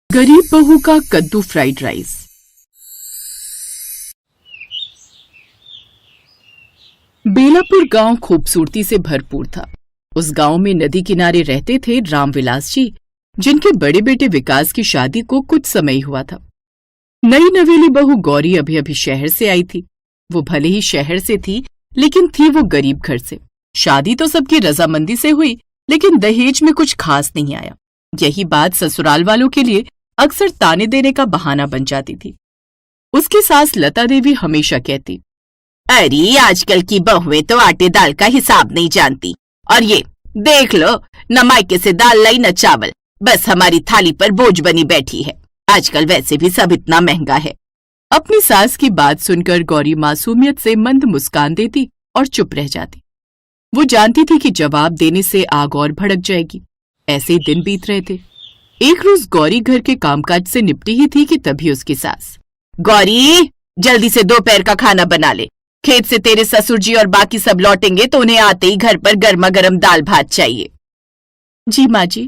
गरीब बहू का कद्दू फ्राइड राइस। बेलापुर गांव खूबसूरती से भरपूर था। उस गांव में नदी किनारे रहते थे रामविलास जी, जिनके बड़े बेटे विकास की शादी को कुछ समय हुआ था। नई नवेली बहू गौरी अभी अभी शहर से आई थी। वो भले ही शहर से थी, लेकिन थी वो गरीब घर से। शादी तो सबकी रजामंदी से हुई, लेकिन दहेज में कुछ खास नहीं आया। यही बात ससुराल वालों के लिए अक्सर ताने देने का बहाना बन जाती थी। उसकी सास लता देवी हमेशा कहती, अरे आजकल की बहुएं तो आटे दाल का हिसाब नहीं जानती, और ये देख लो, न मायके से दाल लाई न चावल, बस हमारी थाली पर बोझ बनी बैठी है। आजकल वैसे भी सब इतना महंगा है। अपनी सास की बात सुनकर गौरी मासूमियत से मंद मुस्कान देती और चुप रह जाती। वो जानती थी कि जवाब देने से आग और भड़क जाएगी। ऐसे ही दिन बीत रहे थे। एक रोज गौरी घर के कामकाज से निपटी ही थी कि तभी उसकी सास, गौरी जल्दी से दोपहर का खाना बना ले। खेत से तेरे ससुर जी और बाकी सब लौटेंगे तो उन्हें आते ही घर पर गर्मा गर्म दाल भात चाहिए। जी माँ जी।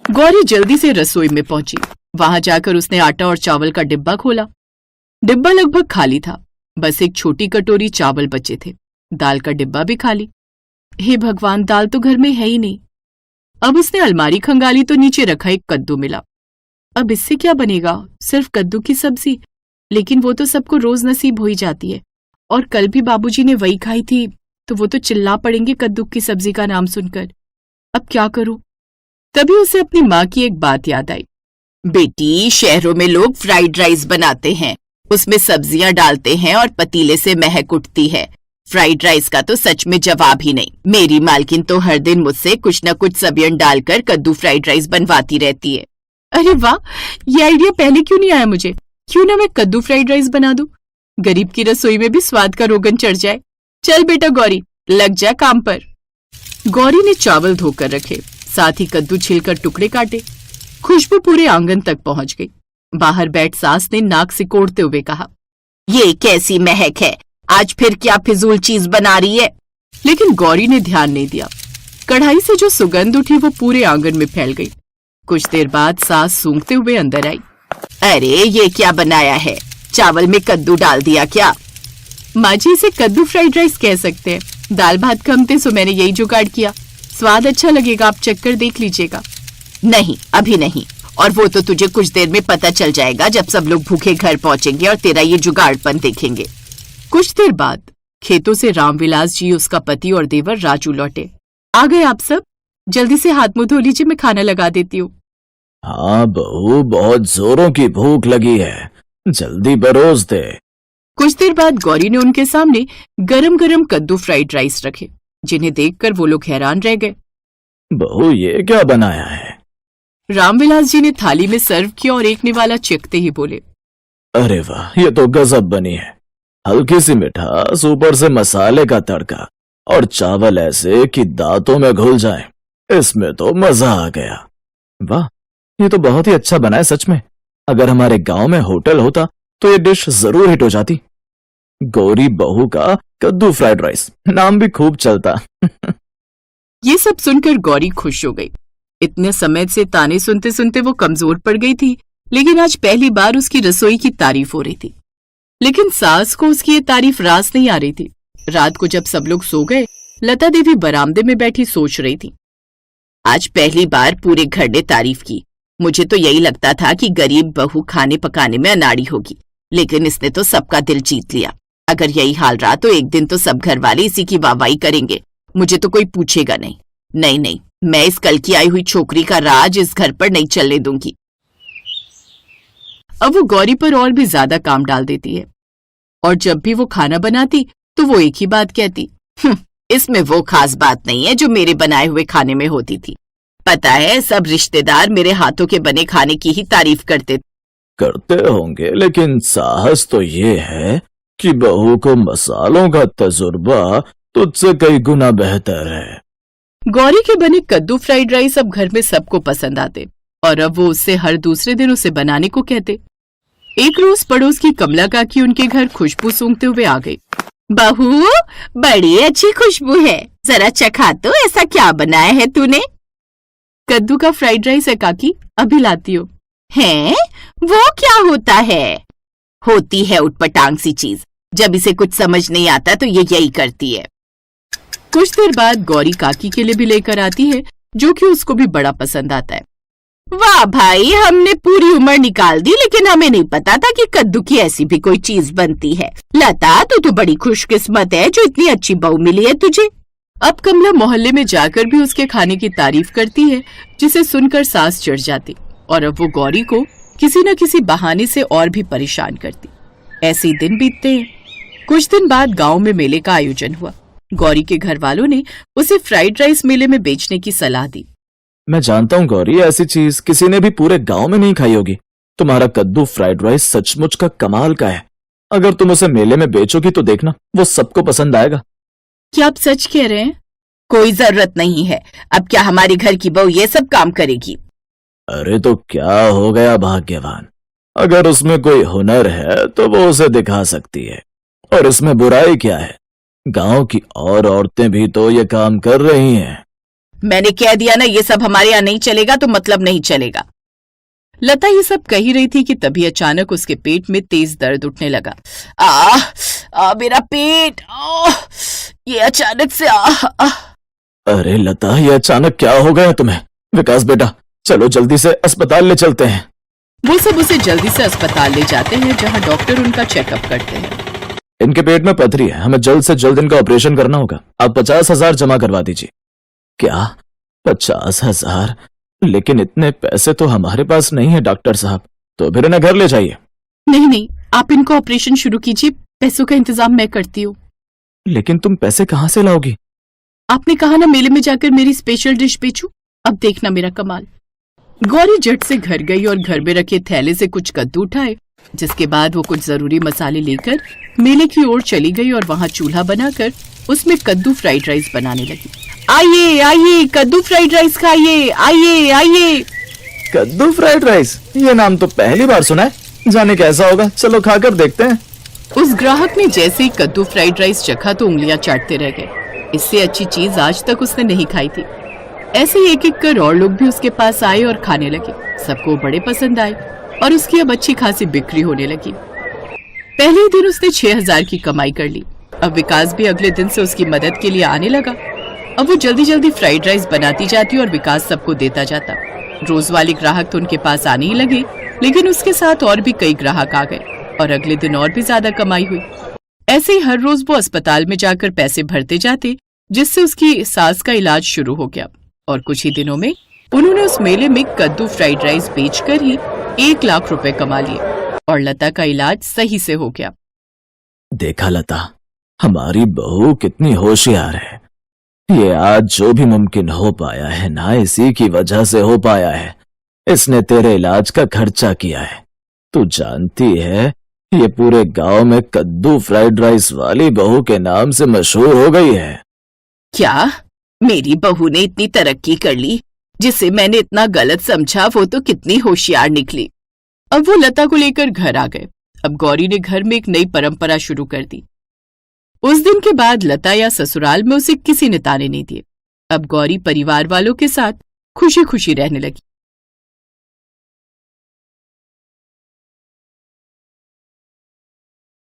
गौरी जल्दी से रसोई में पहुंची। वहां जाकर उसने आटा और चावल का डिब्बा खोला। डिब्बा लगभग खाली था, बस एक छोटी कटोरी चावल बचे थे। दाल का डिब्बा भी खाली। हे भगवान, दाल तो घर में है ही नहीं। अब उसने अलमारी खंगाली तो नीचे रखा एक कद्दू मिला। अब इससे क्या बनेगा? सिर्फ कद्दू की सब्जी, लेकिन वो तो सबको रोज नसीब हो ही जाती है। और कल भी बाबूजी ने वही खाई थी, तो वो तो चिल्ला पड़ेंगे कद्दू की सब्जी का नाम सुनकर। अब क्या करूं? तभी उसे अपनी माँ की एक बात याद आई। बेटी, शहरों में लोग फ्राइड राइस बनाते हैं, उसमें सब्जियां डालते हैं और पतीले से महक उठती है। फ्राइड राइस का तो सच में जवाब ही नहीं। मेरी मालकिन तो हर दिन मुझसे कुछ न कुछ सब्जियां डालकर कद्दू फ्राइड राइस बनवाती रहती है। अरे वाह, ये आइडिया पहले क्यों नहीं आया मुझे? क्यों ना मैं कद्दू फ्राइड राइस बना दूं? गरीब की रसोई में भी स्वाद का रोगन चढ़ जाए। चल बेटा गौरी, लग जा काम पर। गौरी ने चावल धोकर रखे, साथ ही कद्दू छीलकर टुकड़े काटे। खुशबू पूरे आंगन तक पहुंच गई। बाहर बैठ सास ने नाक सिकोड़ते हुए कहा, ये कैसी महक है? आज फिर क्या फिजूल चीज बना रही है? लेकिन गौरी ने ध्यान नहीं दिया। कढ़ाई से जो सुगंध उठी वो पूरे आंगन में फैल गई। कुछ देर बाद सास सूंघते हुए अंदर आई। अरे ये क्या बनाया है? चावल में कद्दू डाल दिया क्या? माँ जी, इसे कद्दू फ्राइड राइस कह सकते हैं। दाल भात कम थे सो मैंने यही जुगाड़ किया। स्वाद अच्छा लगेगा, आप चख कर देख लीजिएगा। नहीं, अभी नहीं, और वो तो तुझे कुछ देर में पता चल जाएगा जब सब लोग भूखे घर पहुंचेंगे और तेरा ये जुगाड़पन देखेंगे। कुछ देर बाद खेतों से रामविलास जी, उसका पति और देवर राजू लौटे। आ गए आप सब? जल्दी से हाथ मुंह धो लीजिए, मैं खाना लगा देती हूँ। हाँ बहू, बहुत जोरों की भूख लगी है, जल्दी परोस दे। कुछ देर बाद गौरी ने उनके सामने गरम गरम कद्दू फ्राइड राइस रखे, जिन्हें देखकर वो लोग हैरान रह गए। बहू, ये क्या बनाया है? रामविलास जी ने थाली में सर्व किया और एक निवाला चखते ही बोले, अरे वाह, ये तो गजब बनी है। हल्की सी मिठास, ऊपर से मसाले का तड़का, और चावल ऐसे कि दांतों में घुल जाए। इसमें तो मजा आ गया। वाह, ये तो बहुत ही अच्छा बना है सच में। अगर हमारे गांव में होटल होता तो ये डिश जरूर हिट हो जाती। गौरी बहू का कद्दू फ्राइड राइस, नाम भी खूब चलता। ये सब सुनकर गौरी खुश हो गई। इतने समय से ताने सुनते सुनते वो कमजोर पड़ गई थी, लेकिन आज पहली बार उसकी रसोई की तारीफ हो रही थी। लेकिन सास को उसकी ये तारीफ रास नहीं आ रही थी। रात को जब सब लोग सो गए, लता देवी बरामदे में बैठी सोच रही थी। आज पहली बार पूरे घर ने तारीफ की। मुझे तो यही लगता था कि गरीब बहू खाने पकाने में अनाड़ी होगी, लेकिन इसने तो सबका दिल जीत लिया। अगर यही हाल रहा तो एक दिन तो सब घर वाले इसी की वाहवाही करेंगे। मुझे तो कोई पूछेगा नहीं। नहीं नहीं, मैं इस कल की आई हुई छोकरी का राज इस घर पर नहीं चलने दूंगी। अब वो गौरी पर और भी ज्यादा काम डाल देती है, और जब भी वो खाना बनाती तो वो एक ही बात कहती, इसमें वो खास बात नहीं है जो मेरे बनाए हुए खाने में होती थी। पता है, सब रिश्तेदार मेरे हाथों के बने खाने की ही तारीफ करते होंगे, लेकिन साहस तो ये है कि बहू को मसालों का तजुर्बा तुझसे कई गुना बेहतर है। गौरी के बने कद्दू फ्राइड राइस अब घर में सबको पसंद आते, और अब वो उससे हर दूसरे दिन उसे बनाने को कहते। एक रोज पड़ोस की कमला काकी उनके घर खुशबू सूंघते हुए आ गई। बहू, बड़ी अच्छी खुशबू है, जरा चखा तो, ऐसा क्या बनाया है तूने? कद्दू का फ्राइड राइस है काकी, अभी लाती हूँ। हैं? वो क्या होता है? होती है उटपटांग सी चीज। जब इसे कुछ समझ नहीं आता तो ये यही करती है। कुछ देर बाद गौरी काकी के लिए भी लेकर आती है, जो कि उसको भी बड़ा पसंद आता है। वाह भाई, हमने पूरी उम्र निकाल दी लेकिन हमें नहीं पता था कि कद्दू की ऐसी भी कोई चीज बनती है। लता, तू बड़ी खुशकिस्मत है जो इतनी अच्छी बहू मिली है तुझे। अब कमला मोहल्ले में जाकर भी उसके खाने की तारीफ करती है, जिसे सुनकर सांस चढ़ जाती और अब वो गौरी को किसी न किसी बहाने से और भी परेशान करती। ऐसे ही दिन बीतते हैं। कुछ दिन बाद गांव में मेले का आयोजन हुआ। गौरी के घर वालों ने उसे फ्राइड राइस मेले में बेचने की सलाह दी। मैं जानता हूँ गौरी, ऐसी चीज किसी ने भी पूरे गांव में नहीं खाई होगी। तुम्हारा कद्दू फ्राइड राइस सचमुच का कमाल का है। अगर तुम उसे मेले में बेचोगी तो देखना वो सबको पसंद आएगा। क्या आप सच कह रहे हैं? कोई जरूरत नहीं है। अब क्या हमारे घर की बहू ये सब काम करेगी? अरे तो क्या हो गया भाग्यवान, अगर उसमें कोई हुनर है तो वो उसे दिखा सकती है। और इसमें बुराई क्या है? गांव की और औरतें भी तो ये काम कर रही हैं। मैंने कह दिया ना, ये सब हमारे यहाँ नहीं चलेगा तो मतलब नहीं चलेगा। लता ये सब कही रही थी कि तभी अचानक उसके पेट में तेज दर्द उठने लगा। मेरा पेट, ये अचानक से अरे लता, ये अचानक क्या हो गया तुम्हें? विकास बेटा, चलो जल्दी से अस्पताल ले चलते हैं। वो सब उसे जल्दी से अस्पताल ले जाते हैं, जहां डॉक्टर उनका चेकअप करते हैं। इनके पेट में पथरी है, हमें जल्द से जल्द इनका ऑपरेशन करना होगा। आप 50,000 जमा करवा दीजिए। क्या 50,000? लेकिन इतने पैसे तो हमारे पास नहीं है डॉक्टर साहब। तो फिर इन्हें घर ले जाइए। नहीं, आप इनको ऑपरेशन शुरू कीजिए, पैसों का इंतजाम मैं करती हूँ। लेकिन तुम पैसे कहाँ से लाओगी? आपने कहा ना मेले में जाकर मेरी स्पेशल डिश बेचूं, अब देखना मेरा कमाल। गौरी झट से घर गई और घर में रखे थैले से कुछ कद्दू उठाए, जिसके बाद वो कुछ जरूरी मसाले लेकर मेले की ओर चली गई और वहाँ चूल्हा बनाकर उसमें कद्दू फ्राइड राइस बनाने लगी। आइए आइए, कद्दू फ्राइड राइस खाइए, आइए आइए। कद्दू फ्राइड राइस, ये नाम तो पहली बार सुना है। जाने कैसा होगा, चलो खाकर देखते हैं। उस ग्राहक ने जैसे ही कद्दू फ्राइड राइस चखा तो उंगलियां चाटते रह गए। इससे अच्छी चीज आज तक उसने नहीं खाई थी। ऐसे ही एक एक कर और लोग भी उसके पास आए और खाने लगे। सबको बड़े पसंद आए और उसकी अब अच्छी खासी बिक्री होने लगी। पहले ही दिन उसने 6,000 की कमाई कर ली। अब विकास भी अगले दिन से उसकी मदद के लिए आने लगा। अब वो जल्दी जल्दी फ्राइड राइस बनाती जाती और विकास सबको देता जाता। रोज वाले ग्राहक तो उनके पास आने ही लगे, लेकिन उसके साथ और भी कई ग्राहक आ गए और अगले दिन और भी ज्यादा कमाई हुई। ऐसे ही हर रोज वो अस्पताल में जाकर पैसे भरते जाते, जिससे उसकी सास का इलाज शुरू हो गया। और कुछ ही दिनों में उन्होंने उस मेले में कद्दू फ्राइड राइस बेचकर ही 1 लाख रुपए कमा लिए और लता का इलाज सही से हो गया। देखा लता, हमारी बहू कितनी होशियार है। ये आज जो भी मुमकिन हो पाया है ना, इसी की वजह से हो पाया है। इसने तेरे इलाज का खर्चा किया है। तू जानती है ये पूरे गांव में कद्दू फ्राइड राइस वाली बहू के नाम से मशहूर हो गई है। क्या मेरी बहू ने इतनी तरक्की कर ली? जिसे मैंने इतना गलत समझा वो तो कितनी होशियार निकली। अब वो लता को लेकर घर आ गए। अब गौरी ने घर में एक नई परंपरा शुरू कर दी। उस दिन के बाद लता या ससुराल में उसे किसी ने ताने नहीं दिए। अब गौरी परिवार वालों के साथ खुशी खुशी रहने लगी।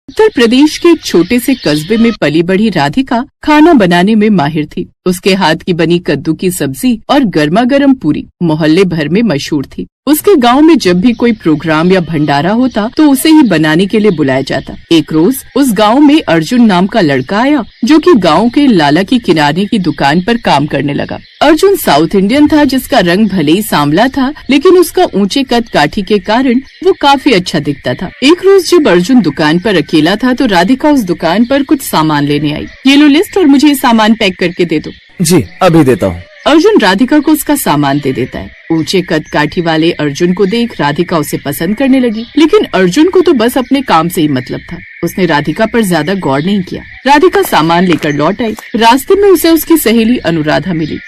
उत्तर प्रदेश के एक छोटे से कस्बे में पली बढ़ी राधिका खाना बनाने में माहिर थी। उसके हाथ की बनी कद्दू की सब्जी और गर्मा गर्म पूरी मोहल्ले भर में मशहूर थी। उसके गांव में जब भी कोई प्रोग्राम या भंडारा होता तो उसे ही बनाने के लिए बुलाया जाता। एक रोज उस गांव में अर्जुन नाम का लड़का आया, जो कि गांव के लाला की किराने की दुकान पर काम करने लगा। अर्जुन साउथ इंडियन था, जिसका रंग भले ही सांवला था, लेकिन उसका ऊंचे कद काठी के कारण वो काफी अच्छा दिखता था। एक रोज जब अर्जुन दुकान पर अकेला था तो राधिका उस दुकान पर कुछ सामान लेने आई। ये लो लिस्ट और मुझे ये सामान पैक करके दे दो। जी अभी देता हूँ। अर्जुन राधिका को उसका सामान दे देता है। ऊंचे कद काठी वाले अर्जुन को देख राधिका उसे पसंद करने लगी, लेकिन अर्जुन को तो बस अपने काम से ही मतलब था। उसने राधिका पर ज्यादा गौर नहीं किया। राधिका सामान लेकर लौट आई। रास्ते में उसे उसकी सहेली अनुराधा मिली।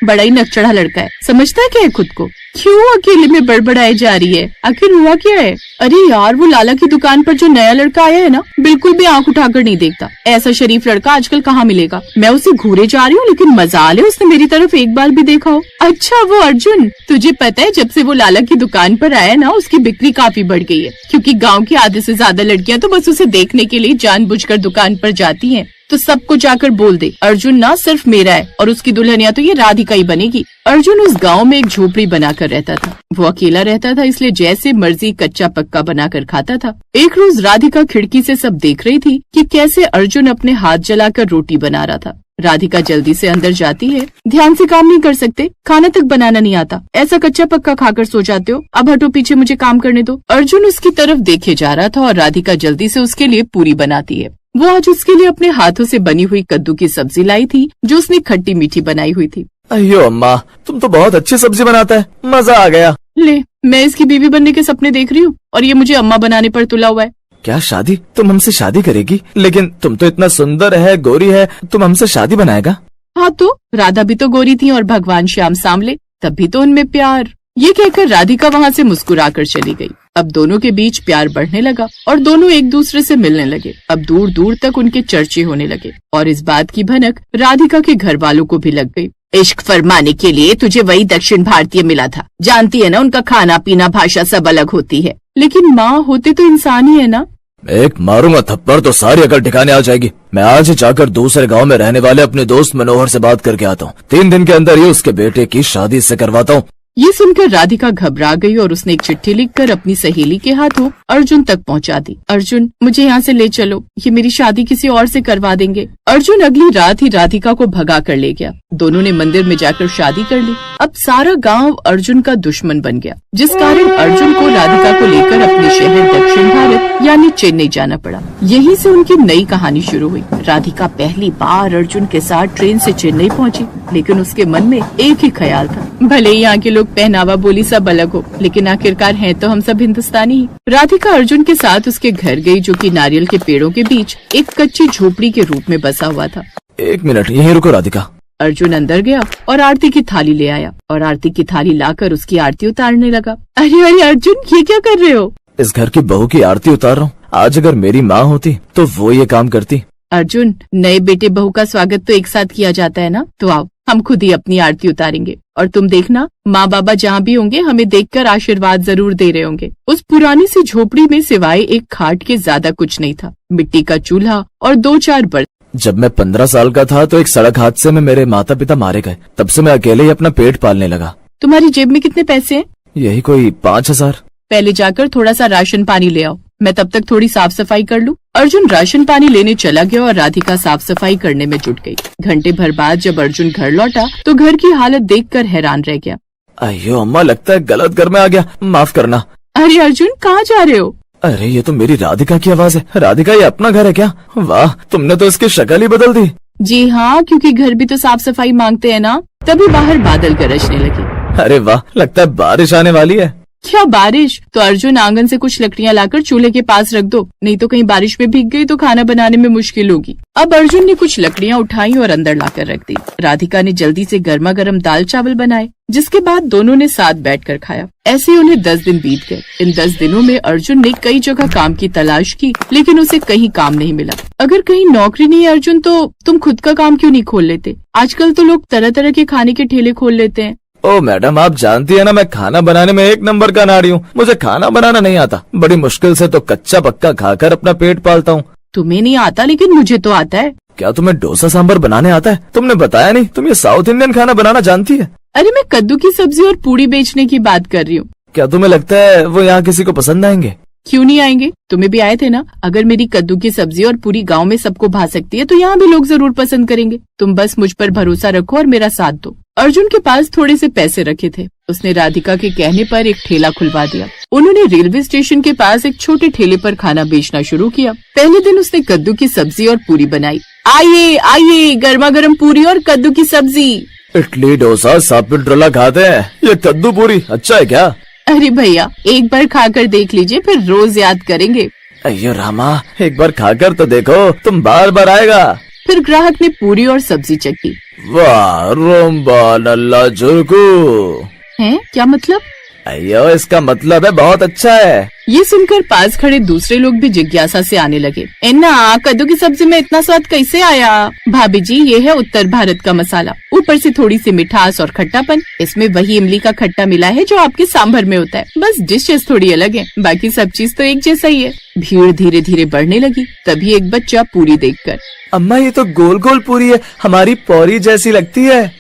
बड़ा ही नकचढ़ा लड़का है, समझता है क्या है खुद को? क्यों अकेले में बड़बड़ाए जा रही है? आखिर हुआ क्या है? अरे यार, वो लाला की दुकान पर जो नया लड़का आया है ना, बिल्कुल भी आंख उठाकर नहीं देखता। ऐसा शरीफ लड़का आजकल कहाँ मिलेगा? मैं उसे घूरे जा रही हूँ, लेकिन मजाल है उसने मेरी तरफ एक बार भी देखा हो। अच्छा वो अर्जुन, तुझे पता है जब से वो लाला की दुकान पर आया ना, उसकी बिक्री काफी बढ़ गई है, क्योंकि गाँव की आधे से ज्यादा लड़कियां तो बस उसे देखने के लिए जानबूझकर दुकान पर जाती हैं। तो सबको जाकर बोल दे, अर्जुन ना सिर्फ मेरा है और उसकी दुल्हनिया तो ये राधिका ही बनेगी। अर्जुन उस गांव में एक झोपड़ी बनाकर रहता था। वो अकेला रहता था, इसलिए जैसे मर्जी कच्चा पक्का बनाकर खाता था। एक रोज राधिका खिड़की से सब देख रही थी कि कैसे अर्जुन अपने हाथ जलाकर रोटी बना रहा था। राधिका जल्दी से अंदर जाती है। ध्यान से काम नहीं कर सकते, खाना तक बनाना नहीं आता, ऐसा कच्चा पक्का खाकर सो जाते हो, अब हटो पीछे, मुझे काम करने दो। अर्जुन उसकी तरफ देखे जा रहा था और राधिका जल्दी से उसके लिए पूरी बनाती है। वो आज उसके लिए अपने हाथों से बनी हुई कद्दू की सब्जी लाई थी, जो उसने खट्टी मीठी बनाई हुई थी। अयो अम्मा, तुम तो बहुत अच्छी सब्जी बनाता है, मजा आ गया। ले, मैं इसकी बीवी बनने के सपने देख रही हूँ और ये मुझे अम्मा बनाने पर तुला हुआ है। क्या शादी? तुम हमसे शादी करेगी? लेकिन तुम तो इतना सुंदर है, गोरी है, तुम हमसे शादी बनाएगा? हाँ तो राधा भी तो गोरी थी और भगवान श्याम सांवले, तब भी तो उनमें प्यार। ये कहकर राधिका वहाँ से मुस्कुराकर चली गई। अब दोनों के बीच प्यार बढ़ने लगा और दोनों एक दूसरे से मिलने लगे। अब दूर दूर तक उनके चर्चे होने लगे और इस बात की भनक राधिका के घर वालों को भी लग गई। इश्क फरमाने के लिए तुझे वही दक्षिण भारतीय मिला था, जानती है ना, उनका खाना पीना भाषा सब अलग होती है। लेकिन माँ, होते तो इंसान ही है ना। एक मारूंगा थप्पड़ तो सारी अकल ठिकाने आ जाएगी। मैं आज ही जाकर दूसरे गांव में रहने वाले अपने दोस्त मनोहर से बात करके आता हूँ। 3 दिन के अंदर ही उसके बेटे की शादी से करवाता हूँ। ये सुनकर राधिका घबरा गई और उसने एक चिट्ठी लिखकर अपनी सहेली के हाथों अर्जुन तक पहुंचा दी। अर्जुन, मुझे यहाँ से ले चलो, ये मेरी शादी किसी और से करवा देंगे। अर्जुन अगली रात ही राधिका को भगा कर ले गया। दोनों ने मंदिर में जाकर शादी कर ली। अब सारा गांव अर्जुन का दुश्मन बन गया, जिस कारण अर्जुन को राधिका को लेकर अपने शहर दक्षिण भारत यानी चेन्नई जाना पड़ा। यहीं से उनकी नई कहानी शुरू हुई। राधिका पहली बार अर्जुन के साथ ट्रेन से चेन्नई पहुंची, लेकिन उसके मन में एक ही ख्याल था, भले ही यहाँ के लोग पहनावा बोली सब अलग हो, लेकिन आखिरकार हैं तो हम सब हिंदुस्तानी ही। राधिका अर्जुन के साथ उसके घर गई, जो कि नारियल के पेड़ों के बीच एक कच्ची झोपड़ी के रूप में बसा हुआ था। 1 मिनट यहीं रुको राधिका। अर्जुन अंदर गया और आरती की थाली ले आया और आरती की थाली लाकर उसकी आरती उतारने लगा। अरे अरे अर्जुन, ये क्या कर रहे हो? इस घर की बहू की आरती उतार रहा हूँ। आज अगर मेरी माँ होती तो वो ये काम करती। अर्जुन, नए बेटे बहू का स्वागत तो एक साथ किया जाता है ना, तो आओ हम खुद ही अपनी आरती उतारेंगे और तुम देखना, माँ बाबा जहाँ भी होंगे हमें देखकर आशीर्वाद जरूर दे रहे होंगे। उस पुरानी सी झोपड़ी में सिवाय एक खाट के ज्यादा कुछ नहीं था। मिट्टी का चूल्हा और 2-4 बर्तन। जब मैं 15 साल का था तो एक सड़क हादसे में मेरे माता पिता मारे गए। तब से मैं अकेले ही अपना पेट पालने लगा। तुम्हारी जेब में कितने पैसे हैं? यही कोई 5000। पहले जाकर थोड़ा सा राशन पानी ले आओ, मैं तब तक थोड़ी साफ सफाई कर लूं। अर्जुन राशन पानी लेने चला गया और राधिका साफ सफाई करने में जुट गई। घंटे भर बाद जब अर्जुन घर लौटा तो घर की हालत देखकर हैरान रह गया। अयो अम्मा, लगता है गलत घर में आ गया, माफ करना। अरे अर्जुन, कहाँ जा रहे हो? अरे ये तो मेरी राधिका की आवाज है। राधिका, ये अपना घर है क्या? वाह, तुमने तो इसकी शक्ल ही बदल दी। जी हाँ, क्योंकि घर भी तो साफ सफाई मांगते हैं ना। तभी बाहर बादल गरजने लगे। अरे वाह, लगता है बारिश आने वाली है। क्या बारिश? तो अर्जुन आंगन से कुछ लकड़ियां लाकर चूल्हे के पास रख दो, नहीं तो कहीं बारिश में भीग गई तो खाना बनाने में मुश्किल होगी। अब अर्जुन ने कुछ लकड़ियां उठाई और अंदर लाकर रख दी। राधिका ने जल्दी से गर्मा गर्म दाल चावल बनाए, जिसके बाद दोनों ने साथ बैठकर खाया। ऐसे ही उन्हें 10 दिन बीत गए। इन 10 दिनों में अर्जुन ने कई जगह काम की तलाश की, लेकिन उसे कहीं काम नहीं मिला। अगर कहीं नौकरी नहीं है अर्जुन, तो तुम खुद का काम क्यों नहीं खोल लेते? आजकल तो लोग तरह तरह के खाने के ठेले खोल लेते हैं। ओ मैडम, आप जानती है ना, मैं खाना बनाने में 1 नंबर का नाड़ी हूँ। मुझे खाना बनाना नहीं आता। बड़ी मुश्किल से तो कच्चा पक्का खाकर अपना पेट पालता हूँ। तुम्हें नहीं आता, लेकिन मुझे तो आता है। क्या तुम्हें डोसा सांभर बनाने आता है? तुमने बताया नहीं। तुम ये साउथ इंडियन खाना बनाना जानती है? अरे मैं कद्दू की सब्जी और पूड़ी बेचने की बात कर रही हूँ। क्या तुम्हें लगता है वो यहाँ किसी को पसंद आएंगे? क्यों नहीं आएंगे? तुम्हें भी आए थे ना। अगर मेरी कद्दू की सब्जी और पूरी गांव में सबको भा सकती है, तो यहाँ भी लोग जरूर पसंद करेंगे। तुम बस मुझ पर भरोसा रखो और मेरा साथ दो। अर्जुन के पास थोड़े से पैसे रखे थे। उसने राधिका के कहने पर एक ठेला खुलवा दिया। उन्होंने रेलवे स्टेशन के पास एक छोटे ठेले पर खाना बेचना शुरू किया। पहले दिन उसने कद्दू की सब्जी और पूरी बनाई। आइए आइए, गर्मा गर्म पूरी और कद्दू की सब्जी। इडली डोसा सापिड्रोला खाते हैं, ये कद्दू पूरी अच्छा है क्या? अरे भैया, एक बार खाकर देख लीजिए, फिर रोज याद करेंगे। अयो रामा, एक बार खाकर तो देखो, तुम बार बार आएगा। फिर ग्राहक ने पूरी और सब्जी चखी। वाह, रोम्बा नल्ला जुर्कू। हैं? क्या मतलब? अयो, इसका मतलब है बहुत अच्छा है। ये सुनकर पास खड़े दूसरे लोग भी जिज्ञासा से आने लगे। एन्ना, कद्दू की सब्जी में इतना स्वाद कैसे आया? भाभी जी, ये है उत्तर भारत का मसाला, ऊपर से थोड़ी सी मिठास और खट्टापन। इसमें वही इमली का खट्टा मिला है जो आपके सांभर में होता है, बस डिशेस थोड़ी अलग है, बाकी सब चीज तो एक जैसा ही है। भीड़ धीरे धीरे बढ़ने लगी। तभी एक बच्चा पूरी देखकर, अम्मा, ये तो गोल गोल पूरी है, हमारी पौरी जैसी लगती है।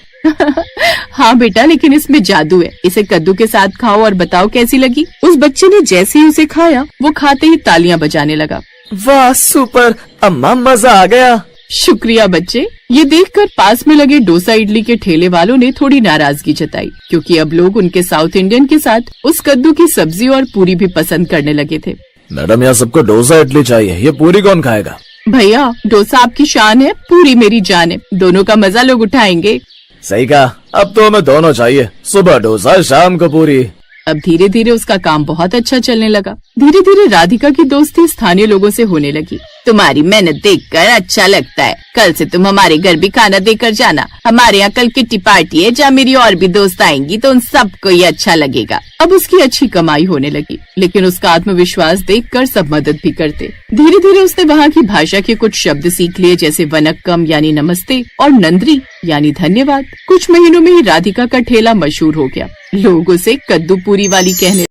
हाँ बेटा, लेकिन इसमें जादू है, इसे कद्दू के साथ खाओ और बताओ कैसी लगी। उस बच्चे ने जैसे ही उसे खाया, वो खाते ही तालियां बजाने लगा। वाह, सुपर अम्मा, मजा आ गया। शुक्रिया बच्चे। ये देखकर पास में लगे डोसा इडली के ठेले वालों ने थोड़ी नाराजगी जताई, क्योंकि अब लोग उनके साउथ इंडियन के साथ उस कद्दू की सब्जी और पूरी भी पसंद करने लगे थे। मैडम, यहाँ सबको डोसा इडली चाहिए, ये पूरी कौन खाएगा? भैया, डोसा आपकी शान है, पूरी मेरी जान है, दोनों का मजा लोग उठाएंगे। सही कहा, अब तो हमें दोनों चाहिए, सुबह डोसा, शाम को पूरी। अब धीरे धीरे उसका काम बहुत अच्छा चलने लगा। धीरे धीरे राधिका की दोस्ती स्थानीय लोगों से होने लगी। तुम्हारी मेहनत देखकर अच्छा लगता है, कल से तुम हमारे घर भी खाना देकर जाना। हमारे यहाँ कल किट्टी पार्टी है, जहाँ मेरी और भी दोस्त आएंगी, तो उन सबको ये अच्छा लगेगा। अब उसकी अच्छी कमाई होने लगी, लेकिन उसका आत्मविश्वास देखकर सब मदद भी करते। धीरे धीरे उसने वहाँ की भाषा के कुछ शब्द सीख लिए, जैसे वनक्कम यानी नमस्ते और नंद्री यानी धन्यवाद। कुछ महीनों में ही राधिका का ठेला मशहूर हो गया। लोग उसे कद्दू पूरी वाली कहने